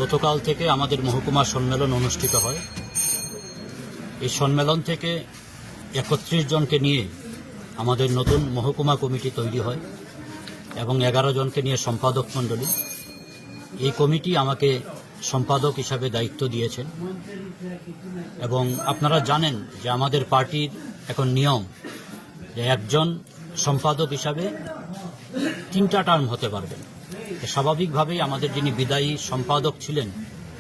গতকাল থেকে আমাদের মহকুমা সম্মেলন অনুষ্ঠিত হয়। এই সম্মেলন থেকে ৩১ জনকে নিয়ে আমাদের নতুন মহকুমা কমিটি তৈরি হয় এবং ১১ জনকে নিয়ে সম্পাদক মণ্ডলী। এই কমিটি আমাকে সম্পাদক হিসাবে দায়িত্ব দিয়েছেন এবং আপনারা জানেন যে আমাদের পার্টির এখন নিয়ম যে একজন সম্পাদক হিসাবে ৩টা টার্ম হতে পারবেন। স্বাভাবিকভাবেই আমাদের যিনি বিদায়ী সম্পাদক ছিলেন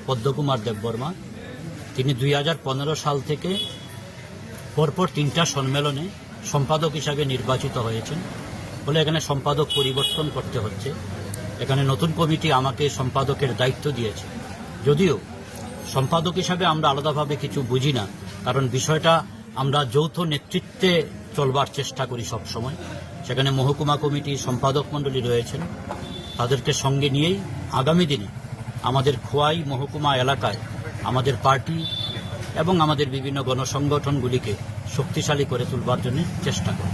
পদ্মকুমার দেববর্মা, তিনি ২০১৫ সাল থেকে পরপর ৩টা সম্মেলনে সম্পাদক হিসাবে নির্বাচিত হয়েছেন। ফলে এখানে সম্পাদক পরিবর্তন করতে হচ্ছে। এখানে নতুন কমিটি আমাকে সম্পাদকের দায়িত্ব দিয়েছে। যদিও সম্পাদক হিসাবে আমরা আলাদাভাবে কিছু বুঝি না, কারণ বিষয়টা আমরা যৌথ নেতৃত্বে চলবার চেষ্টা করি সব সময়। সেখানে মহকুমা কমিটি সম্পাদক মণ্ডলী রয়েছেন, তাদেরকে সঙ্গে নিয়েই আগামী দিনে আমাদের খোয়াই মহকুমা এলাকায় আমাদের পার্টি এবং আমাদের বিভিন্ন গণসংগঠনগুলিকে শক্তিশালী করে তুলবার জন্য চেষ্টা করি।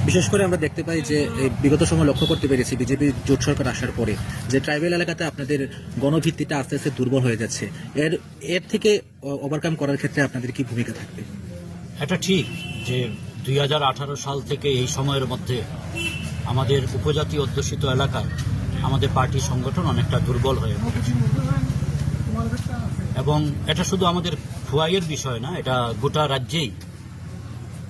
বিশেষ করে আমরা দেখতে পাই যে বিগত সময় লক্ষ্য করতে পেরেছি বিজেপি জোট সরকার আসার পরে যে ট্রাইবেল এলাকাতে আপনাদের গণভিত্তিটা আস্তে আস্তে দুর্বল হয়ে যাচ্ছে। এর থেকে ওভারকাম করার ক্ষেত্রে আপনাদের কি ভূমিকা থাকবে? এটা ঠিক যে ২০১৮ সাল থেকে এই সময়ের মধ্যে আমাদের উপজাতি অধ্যুষিত এলাকায় আমাদের পার্টি সংগঠন অনেকটা দুর্বল হয়ে পড়েছে এবং এটা শুধু আমাদের খোয়াইয়ের বিষয় না, এটা গোটা রাজ্যেই।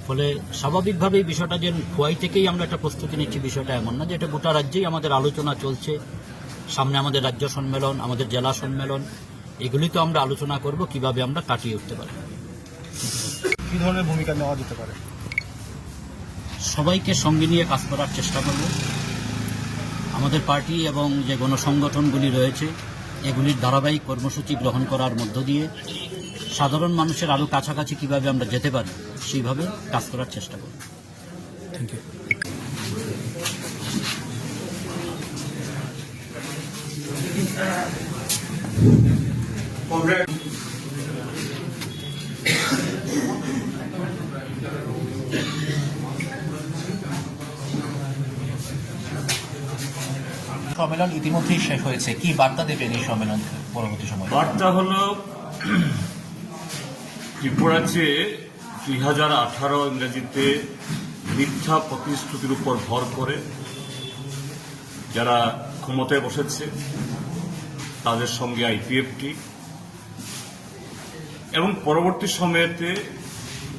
ফলে স্বাভাবিকভাবেই বিষয়টা যে খোয়াই থেকেই আমরা একটা প্রস্তুতি নিচ্ছি বিষয়টা এমন না, যে এটা গোটা রাজ্যেই আমাদের আলোচনা চলছে। সামনে আমাদের রাজ্য সম্মেলন, আমাদের জেলা সম্মেলন, এগুলি তো আমরা আলোচনা করব কিভাবে আমরা কাটিয়ে উঠতে পারি। কি ধরনের ভূমিকা নেওয়া যেতে পারে? সবাইকে সঙ্গে নিয়ে কাজ করার চেষ্টা করব। আমাদের পার্টি এবং যে গণসংগঠনগুলি রয়েছে এগুলির ধারাবাহিক কর্মসূচি গ্রহণ করার মধ্য দিয়ে সাধারণ মানুষের আরও কাছাকাছি কিভাবে আমরা যেতে পারি সেইভাবে কাজ করার চেষ্টা করব। Thank you. সম্মেলন ইতিমধ্যেই শেষ হয়েছে, কি বার্তা দেবেন এই সম্মেলন পরবর্তী সময়? বার্তা হল ত্রিপুরাতে ২০১৮ ইংরেজিতে মিথ্যা প্রতিশ্রুতির উপর ভর করে যারা ক্ষমতায় বসেছে তাদের সঙ্গে আইপিএফটি এবং পরবর্তী সময়েতে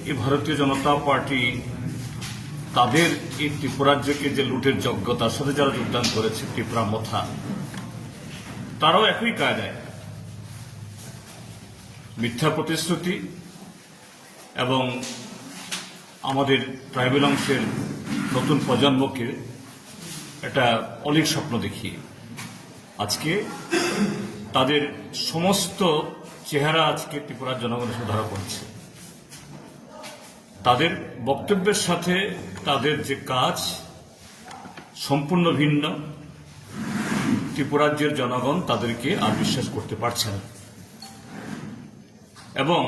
এই ভারতীয় জনতা পার্টি তাদের এই ত্রিপুরাজ্যকে যে লুটের যোগ্যতার সাথে যারা যোগদান করেছে ত্রিপুরা মথা, তারাও একই কায়দায় মিথ্যা প্রতিশ্রুতি এবং আমাদের ট্রাইবেল অংশের নতুন প্রজন্মকে একটা অলীক স্বপ্ন দেখিয়ে আজকে তাদের সমস্ত চেহারা আজকে ত্রিপুরার জনগণের সাথে ধরা পড়ছে। তাদের বক্তব্যের সাথে তাদের যে কাজ সম্পূর্ণ ভিন্ন। ত্রিপুরাজ্যের জনগণ তাদেরকে আর বিশ্বাস করতে পারছে না এবং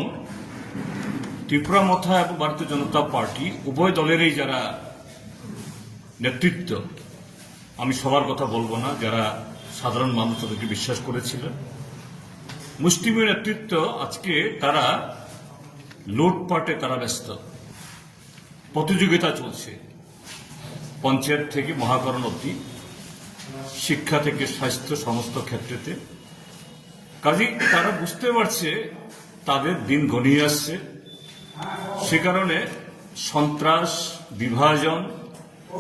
ত্রিপুরা মথা এবং ভারতীয় জনতা পার্টি উভয় দলেরই যারা নেতৃত্ব, আমি সবার কথা বলবো না, যারা সাধারণ মানুষ তাদেরকে বিশ্বাস করেছিল, মুষ্টিমেয় নেতৃত্ব আজকে তারা লুটপাটে তারা ব্যস্ত। প্রতিযোগিতা চলছে পঞ্চায়েত থেকে মহাকরণ অবধি, শিক্ষা থেকে স্বাস্থ্য, সমস্ত ক্ষেত্রেতে। কাজেই তারা বুঝতে পারছে তাদের দিন ঘনিয়ে আসছে। সে কারণে সন্ত্রাস, বিভাজন,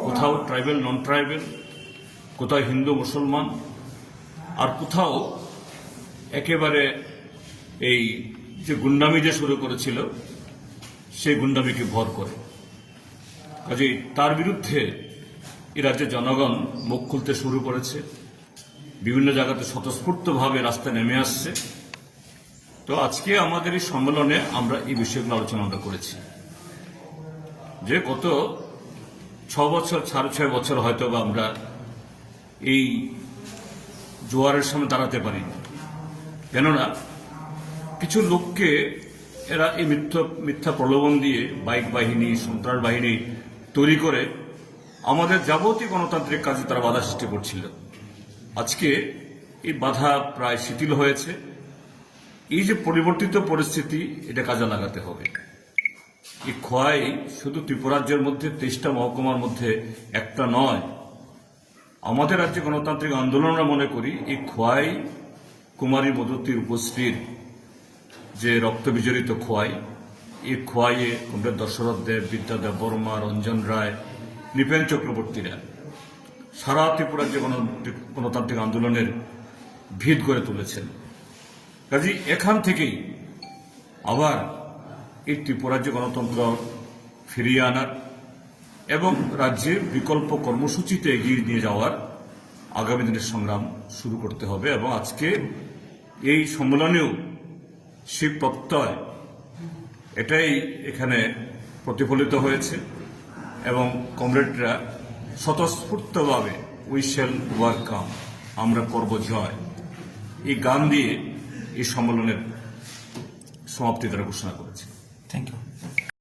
কোথাও ট্রাইবেল নন ট্রাইবেল, কোথাও হিন্দু মুসলমান, আর কোথাও একেবারে এই যে গুন্ডামি যে শুরু করেছিল সেই গুন্ডামিকে ভর করে। কাজেই তার বিরুদ্ধে এ রাজ্যের জনগণ মুখ খুলতে শুরু করেছে, বিভিন্ন জায়গাতে স্বতঃস্ফূর্তভাবে রাস্তায় নেমে আসছে। তো আজকে আমাদের এই সম্মেলনে আমরা এই বিষয়গুলো আলোচনা করেছি যে গত 6 বছর, 6.5 বছর হয়তো বা আমরা এই জোয়ারের সামনে দাঁড়াতে পারি, কেননা কিছু লোককে এরা এই মিথ্যা প্রলোভন দিয়ে বাইক বাহিনী, সন্ত্রাস বাহিনী তৈরি করে আমাদের যাবতীয় গণতান্ত্রিক কাজে তারা বাধা সৃষ্টি করছিল। আজকে এই বাধা প্রায় শিথিল হয়েছে। এই যে পরিবর্তিত পরিস্থিতি, এটা কাজে লাগাতে হবে। এই খোয়াই শুধু ত্রিপুরাজ্যের মধ্যে 23টা মহকুমার মধ্যে একটা নয়। আমাদের রাজ্যে গণতান্ত্রিক আন্দোলন আমরা মনে করি এই খোয়াই কুমারী মধুতির উপশ্রীর যে রক্ত বিজড়িত খোয়াই, এই খোয়াইয়ে কমরেড দশরথ দেব, বিদ্যাদেব বর্মা, রঞ্জন রায়, নৃপেন চক্রবর্তীরা সারা ত্রিপুরাজ্যে গণতান্ত্রিক আন্দোলনের ভিত গড়ে তুলেছেন। কাজে এখান থেকেই আবার এই ত্রিপুরাজ্যে গণতন্ত্র ফিরিয়ে আনার এবং রাজ্যে বিকল্প কর্মসূচিতে এগিয়ে নিয়ে যাওয়ার আগামী দিনের সংগ্রাম শুরু করতে হবে। এবং আজকে এই সম্মেলনেও সেই প্রত্যয় এটাই এখানে প্রতিফলিত হয়েছে এবং কমরেডরা স্বতঃস্ফূর্তভাবে উই শ্যাল ওভারকাম, আমরা করব জয়, এই গান দিয়ে এই সম্মেলনের সমাপ্তি তারা ঘোষণা করেছে। Thank you.